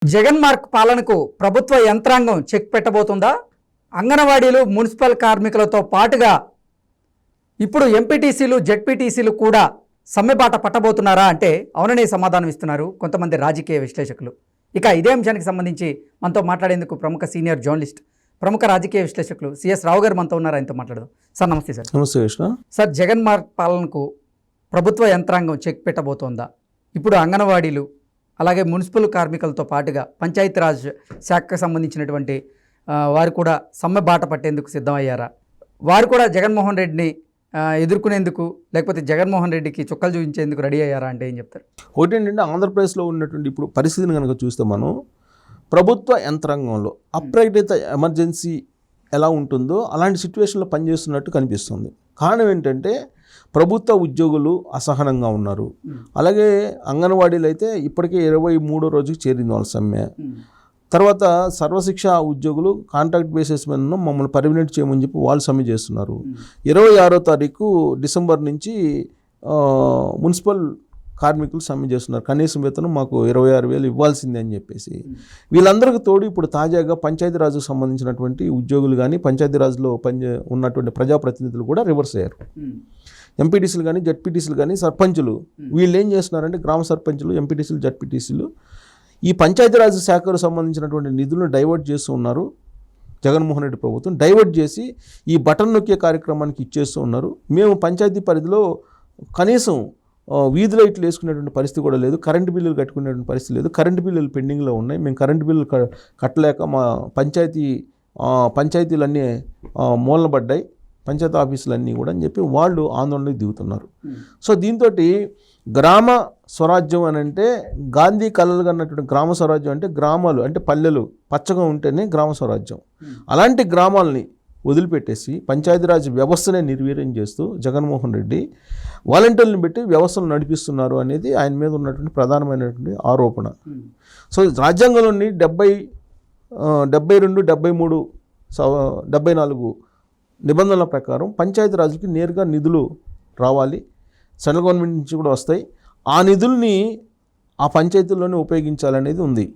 Jagan mark పాలనకు ప్రభుత్వ యంత్రాంగం చెక్ పెట్టబోతుందా? అంగన్వాడీలు, మున్సిపల్ కార్మికులతో పాటుగా ఇప్పుడు ఎంపీటీసీలు, జెడ్పీటీసీలు కూడా సమ్మెబాట పట్టబోతున్నారా అంటే అవుననే సమాధానం ఇస్తున్నారు కొంతమంది రాజకీయ విశ్లేషకులు. ఇక ఇదే అంశానికి సంబంధించి మనతో మాట్లాడేందుకు ప్రముఖ సీనియర్ జర్నలిస్ట్, ప్రముఖ రాజకీయ విశ్లేషకులు సిఎస్ రావు గారు మనతో ఉన్నారు. ఆయనతో మాట్లాడదాం. సార్ నమస్తే. సార్ నమస్తే కృష్ణ. సార్, జగన్ మార్క్ పాలనకు ప్రభుత్వ యంత్రాంగం చెక్ పెట్టబోతోందా? ఇప్పుడు అంగన్వాడీలు అలాగే మున్సిపల్ కార్మికులతో పాటుగా పంచాయతీరాజ్ శాఖకు సంబంధించినటువంటి వారు కూడా సమ్మె బాట పట్టేందుకు సిద్ధమయ్యారా? వారు కూడా జగన్మోహన్ రెడ్డిని ఎదుర్కొనేందుకు, లేకపోతే జగన్మోహన్ రెడ్డికి చుక్కలు చూపించేందుకు రెడీ అయ్యారా అంటే ఏం చెప్తారు? ఒకటి ఏంటంటే, ఆంధ్రప్రదేశ్లో ఉన్నటువంటి ఇప్పుడు పరిస్థితిని కనుక చూస్తే మనం ప్రభుత్వ యంత్రాంగంలో అప్రకటిత ఎమర్జెన్సీ ఎలా ఉంటుందో అలాంటి సిచ్యువేషన్లో పనిచేస్తున్నట్టు కనిపిస్తుంది. కారణం ఏంటంటే, ప్రభుత్వ ఉద్యోగులు అసహనంగా ఉన్నారు. అలాగే అంగన్వాడీలు అయితే ఇప్పటికే 23వ రోజుకి చేరింది వాళ్ళ సమ్మె. తర్వాత సర్వశిక్ష ఉద్యోగులు కాంట్రాక్ట్ బేసిస్ మీద మమ్మల్ని పర్మినెంట్ చేయమని చెప్పి వాళ్ళు సమ్మె చేస్తున్నారు. 26వ తారీఖు డిసెంబర్ నుంచి మున్సిపల్ కార్మికులు సమ్మె చేస్తున్నారు. కనీసం వేతనం మాకు 26,000 ఇవ్వాల్సిందే అని చెప్పేసి. వీళ్ళందరికీ తోడు ఇప్పుడు తాజాగా పంచాయతీరాజ్కు సంబంధించినటువంటి ఉద్యోగులు కానీ, పంచాయతీరాజ్లో ఉన్నటువంటి ప్రజాప్రతినిధులు కూడా రివర్స్ అయ్యారు. ఎంపీటీసీలు కానీ, జడ్పీటీసీలు కానీ, సర్పంచులు వీళ్ళు ఏం చేస్తున్నారంటే, గ్రామ సర్పంచులు, ఎంపీటీసీలు, జడ్పీటీసీలు ఈ పంచాయతీరాజ్ శాఖకు సంబంధించినటువంటి నిధులను డైవర్ట్ చేస్తూ ఉన్నారు. జగన్మోహన్ రెడ్డి ప్రభుత్వం డైవర్ట్ చేసి ఈ బటన్ నొక్కే కార్యక్రమానికి ఇచ్చేస్తూ ఉన్నారు. మేము పంచాయతీ పరిధిలో కనీసం వీధి లైట్లు వేసుకునేటువంటి పరిస్థితి కూడా లేదు, కరెంటు బిల్లులు కట్టుకునేటువంటి పరిస్థితి లేదు, కరెంటు బిల్లులు పెండింగ్లో ఉన్నాయి, మేము కరెంటు బిల్లులు కట్టలేక మా పంచాయతీలన్నీ మూలనబడ్డాయి, పంచాయతీ ఆఫీసులన్నీ కూడా అని చెప్పి వాళ్ళు ఆందోళనకు దిగుతున్నారు. సో దీంతో గ్రామ స్వరాజ్యం అని అంటే, గాంధీ కలలు కన్నటువంటి గ్రామ స్వరాజ్యం అంటే గ్రామాలు అంటే పల్లెలు పచ్చగా ఉంటేనే గ్రామ స్వరాజ్యం. అలాంటి గ్రామాలని వదిలిపెట్టేసి పంచాయతీరాజ్ వ్యవస్థనే నిర్వీర్యం చేస్తూ జగన్మోహన్ రెడ్డి వాలంటీర్లను పెట్టి వ్యవస్థను నడిపిస్తున్నారు అనేది ఆయన మీద ఉన్నటువంటి ప్రధానమైనటువంటి ఆరోపణ. సో రాజ్యాంగంలోని 72, 73, 74 నిబంధనల ప్రకారం పంచాయతీరాజ్కి నేరుగా నిధులు రావాలి, సెంట్రల్ గవర్నమెంట్ నుంచి కూడా వస్తాయి. ఆ నిధుల్ని ఆ పంచాయతీల్లోనే ఉపయోగించాలనేది ఉంది.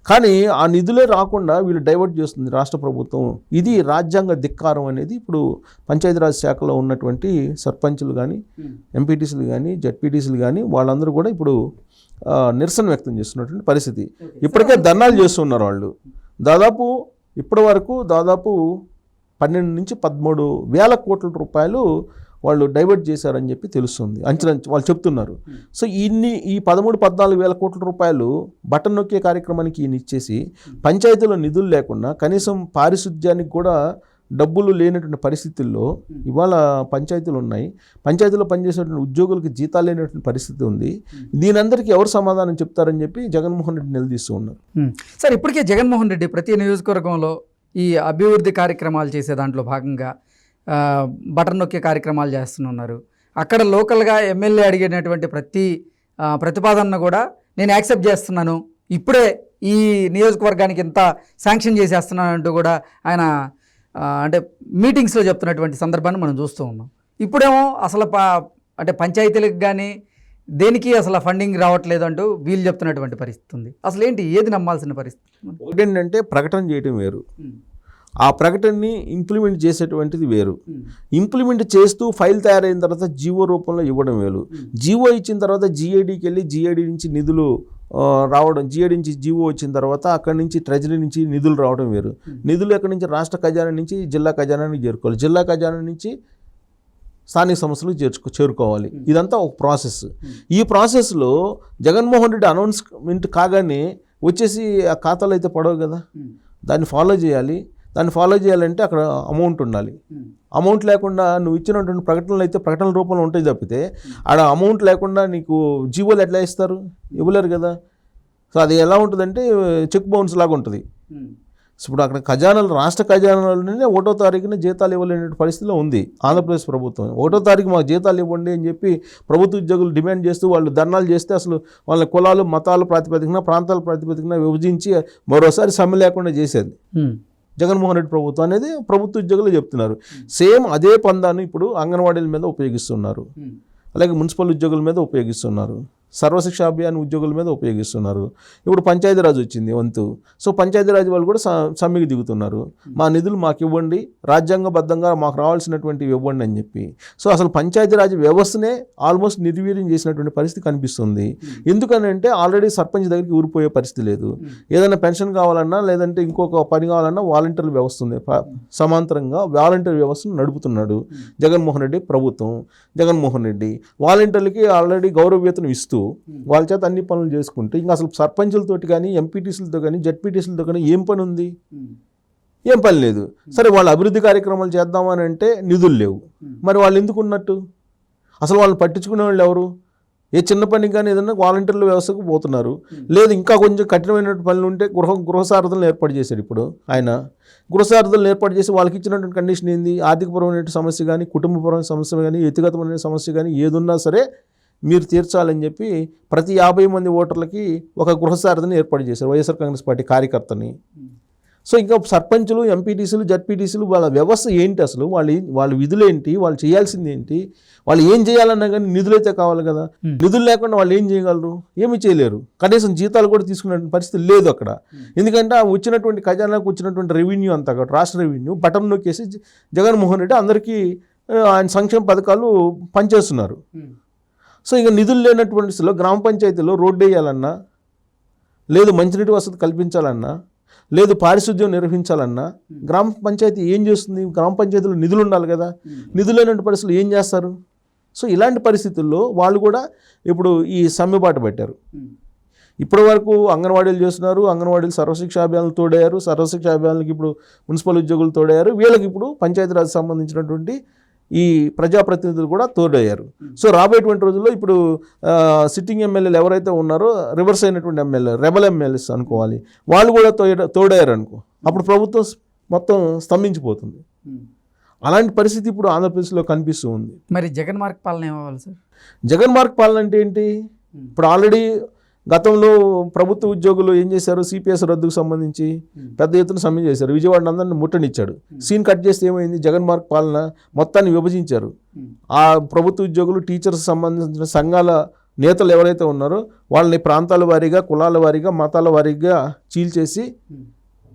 కానీ ఆ నిధులే రాకుండా వీళ్ళు డైవర్ట్ చేస్తుంది రాష్ట్ర ప్రభుత్వం. ఇది రాజ్యాంగ ధిక్కారం అనేది ఇప్పుడు పంచాయతీరాజ్ శాఖలో ఉన్నటువంటి సర్పంచులు కానీ, ఎంపీటీసీలు కానీ, జడ్పీటీసీలు కానీ వాళ్ళందరూ కూడా ఇప్పుడు నిరసన వ్యక్తం చేస్తున్నటువంటి పరిస్థితి. ఇప్పటికే ధర్నాలు చేస్తున్నారు వాళ్ళు. ఇప్పటి వరకు దాదాపు 12 నుంచి 13 వేల కోట్ల రూపాయలు వాళ్ళు డైవర్ట్ చేశారని చెప్పి తెలుస్తుంది, అంచనా వాళ్ళు చెప్తున్నారు. సో ఈ 13-14 వేల కోట్ల రూపాయలు బటన్ నొక్కే కార్యక్రమానికి ఈయన ఇచ్చేసి పంచాయతీలో నిధులు లేకుండా కనీసం పారిశుద్ధ్యానికి కూడా డబ్బులు లేనటువంటి పరిస్థితుల్లో ఇవాళ పంచాయతీలు ఉన్నాయి. పంచాయతీలో పనిచేసేటువంటి ఉద్యోగులకు జీతాలు లేనటువంటి పరిస్థితి ఉంది. దీనందరికీ ఎవరు సమాధానం చెప్తారని చెప్పి జగన్మోహన్ రెడ్డి నిలదీస్తూ ఉన్నారు. సార్, ఇప్పటికే జగన్మోహన్ రెడ్డి ప్రతి నియోజకవర్గంలో ఈ అభివృద్ధి కార్యక్రమాలు చేసే దాంట్లో భాగంగా బటన్ నొక్కే కార్యక్రమాలు చేస్తున్నారు. అక్కడ లోకల్గా ఎమ్మెల్యే అడిగినటువంటి ప్రతి ప్రతిపాదనను కూడా నేను యాక్సెప్ట్ చేస్తున్నాను, ఇప్పుడే ఈ నియోజకవర్గానికి ఇంత శాంక్షన్ చేసేస్తున్నాను అంటూ కూడా ఆయన అంటే మీటింగ్స్లో చెప్తున్నటువంటి సందర్భాన్ని మనం చూస్తూ ఉన్నాం. ఇప్పుడేమో అసలు అంటే పంచాయతీలకు కానీ దేనికి అసలు ఫండింగ్ రావట్లేదు అంటూ వీళ్ళు చెప్తున్నటువంటి పరిస్థితి ఉంది. అసలు ఏంటి, ఏది నమ్మాల్సిన పరిస్థితి? ఒకటేంటంటే, ప్రకటన చేయడం వేరు, ఆ ప్రకటనని ఇంప్లిమెంట్ చేసేటువంటిది వేరు. ఇంప్లిమెంట్ చేస్తూ ఫైల్ తయారైన తర్వాత జీవో రూపంలో ఇవ్వడం వేరు. జీవో ఇచ్చిన తర్వాత జీఏడీకి వెళ్ళి జీఏడీ నుంచి నిధులు రావడం, జీఏడీ నుంచి జీవో వచ్చిన తర్వాత అక్కడి నుంచి ట్రెజరీ నుంచి నిధులు రావడం వేరు. నిధులు ఎక్కడి నుంచి రాష్ట్ర ఖజానా నుంచి జిల్లా ఖజానానికి చేరుకోవాలి, జిల్లా ఖజానా నుంచి స్థానిక సంస్థలకు చేరుకోవాలి. ఇదంతా ఒక ప్రాసెస్. ఈ ప్రాసెస్లో జగన్మోహన్ రెడ్డి అనౌన్స్మెంట్ కాగానే వచ్చేసి ఆ ఖాతాలో అయితే పడవు కదా, దాన్ని ఫాలో చేయాలి. దాన్ని ఫాలో చేయాలంటే అక్కడ అమౌంట్ ఉండాలి. అమౌంట్ లేకుండా నువ్వు ఇచ్చినటువంటి ప్రకటనలు అయితే ప్రకటనల రూపంలో ఉంటాయి తప్పితే ఆడ అమౌంట్ లేకుండా నీకు జీవోలు ఎట్లా ఇస్తారు? ఇవ్వలేరు కదా. సో అది ఎలా ఉంటుందంటే చెక్ బౌన్స్ లాగా ఉంటుంది. ఇప్పుడు అక్కడ ఖజానాలు, రాష్ట్ర ఖజానాలోనే 1వ తారీఖున జీతాలు ఇవ్వలేని పరిస్థితిలో ఉంది ఆంధ్రప్రదేశ్ ప్రభుత్వం. 1వ తారీఖు మాకు జీతాలు ఇవ్వండి అని చెప్పి ప్రభుత్వ ఉద్యోగులు డిమాండ్ చేస్తూ వాళ్ళు ధర్నాలు చేస్తే అసలు వాళ్ళ కులాలు, మతాల ప్రాతిపదికన, ప్రాంతాల ప్రాతిపదికన విభజించి మరోసారి సమ్మె లేకుండా చేసేది జగన్మోహన్ రెడ్డి ప్రభుత్వం అనేది ప్రభుత్వ ఉద్యోగులు చెప్తున్నారు. సేమ్ అదే పందాన్ని ఇప్పుడు అంగన్వాడీల మీద ఉపయోగిస్తున్నారు, అలాగే మున్సిపల్ ఉద్యోగుల మీద ఉపయోగిస్తున్నారు. సర్వశిక్ష అభియాన్ ఉద్యోగుల మీద ఉపయోగిస్తున్నారు. ఇప్పుడు పంచాయతీరాజ్ వచ్చింది వంతు. సో పంచాయతీరాజ్ వాళ్ళు కూడా సమ్మెకి దిగుతున్నారు. మా నిధులు మాకు ఇవ్వండి, రాజ్యాంగబద్ధంగా మాకు రావాల్సినటువంటివి ఇవ్వండి అని చెప్పి. సో అసలు పంచాయతీరాజ్ వ్యవస్థనే ఆల్మోస్ట్ నిర్వీర్యం చేసినటువంటి పరిస్థితి కనిపిస్తుంది. ఎందుకనంటే ఆల్రెడీ సర్పంచ్ దగ్గరికి ఊరిపోయే పరిస్థితి లేదు. ఏదైనా పెన్షన్ కావాలన్నా లేదంటే ఇంకొక పని కావాలన్నా వాలంటీర్ వ్యవస్థ ఉంది. సమాంతరంగా వాలంటీర్ వ్యవస్థను నడుపుతున్నాడు జగన్మోహన్ రెడ్డి ప్రభుత్వం. జగన్మోహన్ రెడ్డి వాలంటీర్లకి ఆల్రెడీ గౌరవ వేతనం ఇస్తూ వాళ్ళ చేత అన్ని పనులు చేసుకుంటే ఇంకా అసలు సర్పంచులతోటి కానీ ఎంపీటీసీలతో కానీ జడ్పీటీసీలతో కానీ ఏం పని ఉంది? ఏం పని లేదు. సరే వాళ్ళు అభివృద్ధి కార్యక్రమాలు చేద్దామని అంటే నిధులు లేవు. మరి వాళ్ళు ఎందుకు ఉన్నట్టు? అసలు వాళ్ళని పట్టించుకునే వాళ్ళు ఎవరు? ఏ చిన్న పనికి కానీ ఏదన్నా వాలంటీర్ల వ్యవస్థకు పోతున్నారు. లేదు ఇంకా కొంచెం కఠినమైన పనులు ఉంటే గృహసారథులను ఏర్పాటు చేశాడు ఇప్పుడు ఆయన. గృహసారథులను ఏర్పాటు చేసి వాళ్ళకి ఇచ్చినటువంటి కండిషన్ ఏంది? ఆర్థికపరమైన సమస్య కానీ, కుటుంబపరమైన సమస్య కానీ, వ్యక్తిగతమైన సమస్య కానీ ఏదున్నా సరే మీరు తీర్చాలని చెప్పి ప్రతి 50 మంది ఓటర్లకి ఒక గృహసారథిని ఏర్పాటు చేశారు, వైఎస్ఆర్ కాంగ్రెస్ పార్టీ కార్యకర్తని. సో ఇంకా సర్పంచులు, ఎంపీటీసీలు, జడ్పీటీసీలు వాళ్ళ వ్యవస్థ ఏంటి? అసలు వాళ్ళ విధులు ఏంటి? వాళ్ళు చేయాల్సింది ఏంటి? వాళ్ళు ఏం చేయాలన్నా కానీ నిధులు అయితే కావాలి కదా. నిధులు లేకుండా వాళ్ళు ఏం చేయగలరు? ఏమీ చేయలేరు. కనీసం జీతాలు కూడా తీసుకునే పరిస్థితి లేదు అక్కడ. ఎందుకంటే వచ్చినటువంటి ఖజానాకు వచ్చినటువంటి రెవెన్యూ అంతా అక్కడ రాష్ట్ర రెవెన్యూ బటన్ నొక్కేసి జగన్మోహన్ రెడ్డి అందరికీ ఆయన సంక్షేమ పథకాలు పనిచేస్తున్నారు. సో ఇక నిధులు లేనటువంటి గ్రామ పంచాయతీలో రోడ్డు వేయాలన్నా, లేదు మంచినీటి వసతి కల్పించాలన్నా, లేదు పారిశుద్ధ్యం నిర్వహించాలన్నా గ్రామ పంచాయతీ ఏం చేస్తుంది? గ్రామ పంచాయతీలో నిధులు ఉండాలి కదా. నిధులు లేనటువంటి పరిస్థితులు ఏం చేస్తారు? సో ఇలాంటి పరిస్థితుల్లో వాళ్ళు కూడా ఇప్పుడు ఈ సమ్మెబాటు పెట్టారు. ఇప్పటి వరకు అంగన్వాడీలు చేస్తున్నారు, అంగన్వాడీలు సర్వశిక్ష అభియాన్లు తోడయ్యారు, సర్వశిక్ష అభియాన్లకి ఇప్పుడు మున్సిపల్ ఉద్యోగులు తోడయ్యారు, వీళ్ళకి ఇప్పుడు పంచాయతీరాజ్ సంబంధించినటువంటి ఈ ప్రజాప్రతినిధులు కూడా తోడయ్యారు. సో రాబోయేటువంటి రోజుల్లో ఇప్పుడు సిట్టింగ్ ఎమ్మెల్యేలు ఎవరైతే ఉన్నారో రివర్స్ అయినటువంటి ఎమ్మెల్యే రెబల్ ఎమ్మెల్యేస్ అనుకోవాలి, వాళ్ళు కూడా తోడయ్యారు అనుకో, అప్పుడు ప్రభుత్వం మొత్తం స్తంభించిపోతుంది. అలాంటి పరిస్థితి ఇప్పుడు ఆంధ్రప్రదేశ్లో కనిపిస్తూ ఉంది. మరి జగన్ మార్క్ పాలన ఏమవ్వాలి సార్? జగన్ మార్క్ పాలన అంటే ఏంటి? ఇప్పుడు ఆల్రెడీ గతంలో ప్రభుత్వ ఉద్యోగులు ఏం చేశారు? సిపిఎస్ రద్దుకు సంబంధించి పెద్ద ఎత్తున సమ్మె చేశారు. విజయవాడ అందరిని ముట్టనిచ్చాడు. సీన్ కట్ చేస్తే ఏమైంది? జగన్ మార్క్ పాలన మొత్తాన్ని విభజించారు. ఆ ప్రభుత్వ ఉద్యోగులు, టీచర్స్ సంబంధించిన సంఘాల నేతలు ఎవరైతే ఉన్నారో వాళ్ళని ప్రాంతాల వారీగా, కులాల వారీగా, మతాల వారీగా చీల్చేసి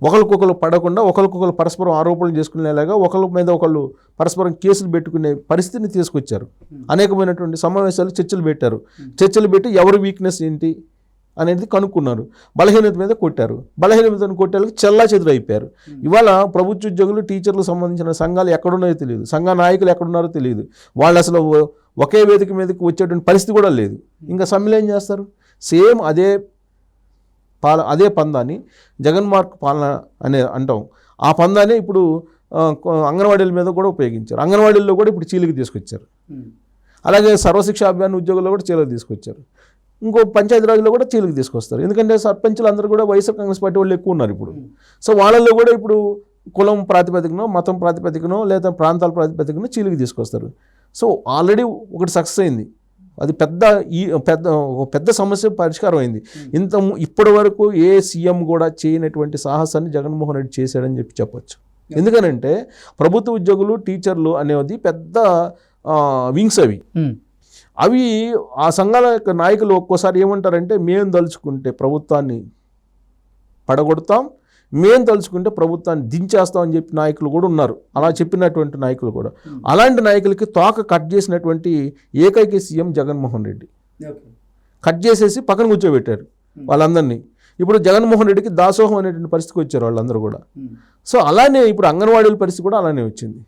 ఒకరికొకరు పడకుండా ఒకరికొకరు పరస్పరం ఆరోపణలు చేసుకునేలాగా ఒకరి మీద ఒకళ్ళు పరస్పరం కేసులు పెట్టుకునే పరిస్థితిని తీసుకొచ్చారు. అనేకమైనటువంటి సమావేశాలు, చర్చలు పెట్టారు. చర్చలు పెట్టి ఎవరి వీక్నెస్ ఏంటి అనేది కనుక్కున్నారు. బలహీనత మీద కొట్టారు. బలహీనతను కొట్టేందుకు చెల్లా చెదురు అయిపోయారు. ఇవాళ ప్రభుత్వ ఉద్యోగులు, టీచర్లకు సంబంధించిన సంఘాలు ఎక్కడున్నాయో తెలియదు, సంఘ నాయకులు ఎక్కడున్నారో తెలియదు. వాళ్ళు అసలు ఒకే వేదిక మీదకి వచ్చేటువంటి పరిస్థితి కూడా లేదు. ఇంకా సమ్మెలు ఏం చేస్తారు? సేమ్ అదే పందాన్ని జగన్ మార్క్ పాలన అనే అంటాం. ఆ పందాన్ని ఇప్పుడు అంగన్వాడీల మీద కూడా ఉపయోగించారు. అంగన్వాడీల్లో కూడా ఇప్పుడు చీలికి తీసుకొచ్చారు. అలాగే సర్వశిక్ష అభియాన్ ఉద్యోగుల్లో కూడా చీలికి తీసుకొచ్చారు. ఇంకో పంచాయతీరాజ్లో కూడా చీలికి తీసుకొస్తారు. ఎందుకంటే సర్పంచులు అందరూ కూడా వైఎస్ఆర్ కాంగ్రెస్ పార్టీ వాళ్ళు ఎక్కువ ఉన్నారు ఇప్పుడు. సో వాళ్ళల్లో కూడా ఇప్పుడు కులం ప్రాతిపదికనో, మతం ప్రాతిపదికనో, లేదా ప్రాంతాల ప్రాతిపదికనో చీలికి తీసుకొస్తారు. సో ఆల్రెడీ ఒకటి సక్సెస్ అయింది. అది పెద్ద సమస్య పరిష్కారం అయింది. ఇప్పటి వరకు ఏ సీఎం కూడా చేయనటువంటి సాహసాన్ని జగన్మోహన్ రెడ్డి చేశాడని చెప్పొచ్చు. ఎందుకనంటే ప్రభుత్వ ఉద్యోగులు, టీచర్లు అనేది పెద్ద వింగ్స్ అవి ఆ సంఘాల యొక్క నాయకులు ఒక్కోసారి ఏమంటారంటే, మేము తలుచుకుంటే ప్రభుత్వాన్ని పడగొడతాం, మేము తలుచుకుంటే ప్రభుత్వాన్ని దించేస్తాం అని చెప్పి నాయకులు కూడా ఉన్నారు. అలా చెప్పినటువంటి నాయకులు కూడా. అలాంటి నాయకులకి తోక కట్ చేసినటువంటి ఏకైక సీఎం జగన్మోహన్ రెడ్డి. కట్ చేసేసి పక్కన కూర్చోబెట్టారు వాళ్ళందరినీ. ఇప్పుడు జగన్మోహన్ రెడ్డికి దాసోహం అనేటువంటి పరిస్థితికి వచ్చారు వాళ్ళందరూ కూడా. సో అలానే ఇప్పుడు అంగన్వాడీల పరిస్థితి కూడా అలానే వచ్చింది.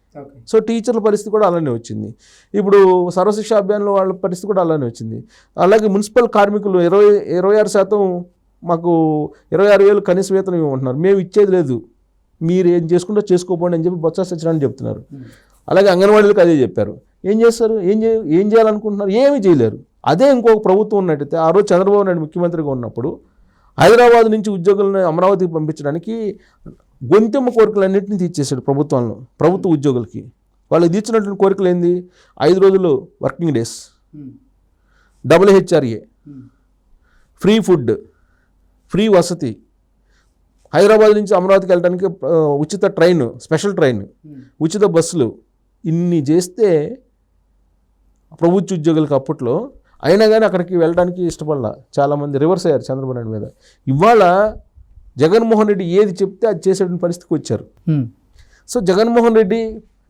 సో టీచర్ల పరిస్థితి కూడా అలానే వచ్చింది. ఇప్పుడు సర్వశిక్ష అభియాన్లో వాళ్ళ పరిస్థితి కూడా అలానే వచ్చింది. అలాగే మున్సిపల్ కార్మికులు 26% మాకు 26,000 కనీస వేతనం ఇవ్వమంటున్నారు. మేము ఇచ్చేది లేదు, మీరు ఏం చేసుకుంటో చేసుకోపోండి అని చెప్పి బొత్స సత్యనారాయణ చెప్తున్నారు. అలాగే అంగన్వాడీలకు అదే చెప్పారు. ఏం చేస్తారు? ఏం చేయాలనుకుంటున్నారు? ఏమీ చేయలేరు. అదే ఇంకొక ప్రభుత్వం ఉన్నట్టయితే, ఆ రోజు చంద్రబాబు నాయుడు ముఖ్యమంత్రిగా ఉన్నప్పుడు హైదరాబాద్ నుంచి ఉద్యోగులను అమరావతికి పంపించడానికి గొంతెమ్మ కోరికలన్నింటినీ తీర్చేశాడు ప్రభుత్వ ఉద్యోగులకి. వాళ్ళకి తీర్చినటువంటి కోరికలు ఏంది? 5 రోజులు working days, WHRA, free food, free వసతి, హైదరాబాద్ నుంచి అమరావతికి వెళ్ళడానికి ఉచిత ట్రైన్, స్పెషల్ ట్రైన్, ఉచిత బస్సులు, ఇన్ని చేస్తే ప్రభుత్వ ఉద్యోగులకు అప్పట్లో అయినా కానీ అక్కడికి వెళ్ళడానికి ఇష్టపడాల. చాలామంది రివర్స్ అయ్యారు చంద్రబాబు నాయుడు మీద. ఇవాళ జగన్మోహన్ రెడ్డి ఏది చెప్తే అది చేసేటువంటి పరిస్థితికి వచ్చారు. సో జగన్మోహన్ రెడ్డి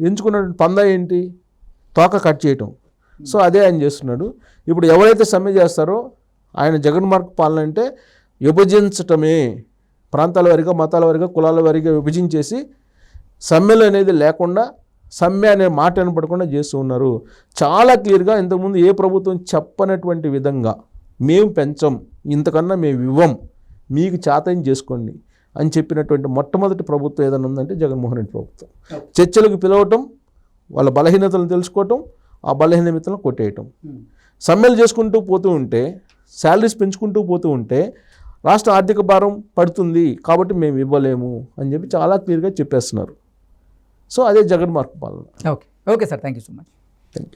ఎంచుకున్న పందా ఏంటి? తోక కట్ చేయటం. సో అదే ఆయన చేస్తున్నాడు. ఇప్పుడు ఎవరైతే సమ్మె చేస్తారో ఆయన జగన్మార్గ పాలన అంటే విభజించటమే, ప్రాంతాల వారిగా, మతాల వారిగా, కులాల వారిగా విభజించేసి సమ్మెలు అనేది లేకుండా, సమ్మె అనే మాట వినపడకుండా చేస్తూ ఉన్నారు. చాలా క్లియర్గా ఇంతకుముందు ఏ ప్రభుత్వం చెప్పనటువంటి విధంగా మేము పెంచం, ఇంతకన్నా మేము ఇవ్వం, మీకు చేతని చేసుకోండి అని చెప్పినటువంటి మొట్టమొదటి ప్రభుత్వం ఏదైనా ఉందంటే జగన్మోహన్ రెడ్డి ప్రభుత్వం. చర్చలకు పిలవటం, వాళ్ళ బలహీనతలను తెలుసుకోవటం, ఆ బలహీనతలను కొట్టేయటం. సమ్మెలు చేసుకుంటూ పోతూ ఉంటే, శాలరీస్ పెంచుకుంటూ పోతూ ఉంటే రాష్ట్ర ఆర్థిక భారం పడుతుంది కాబట్టి మేము ఇవ్వలేము అని చెప్పి చాలా క్లియర్గా చెప్పేస్తున్నారు. సో అదే జగన్మార్గ పాలన. Okay sir, thank you so much. Thank you.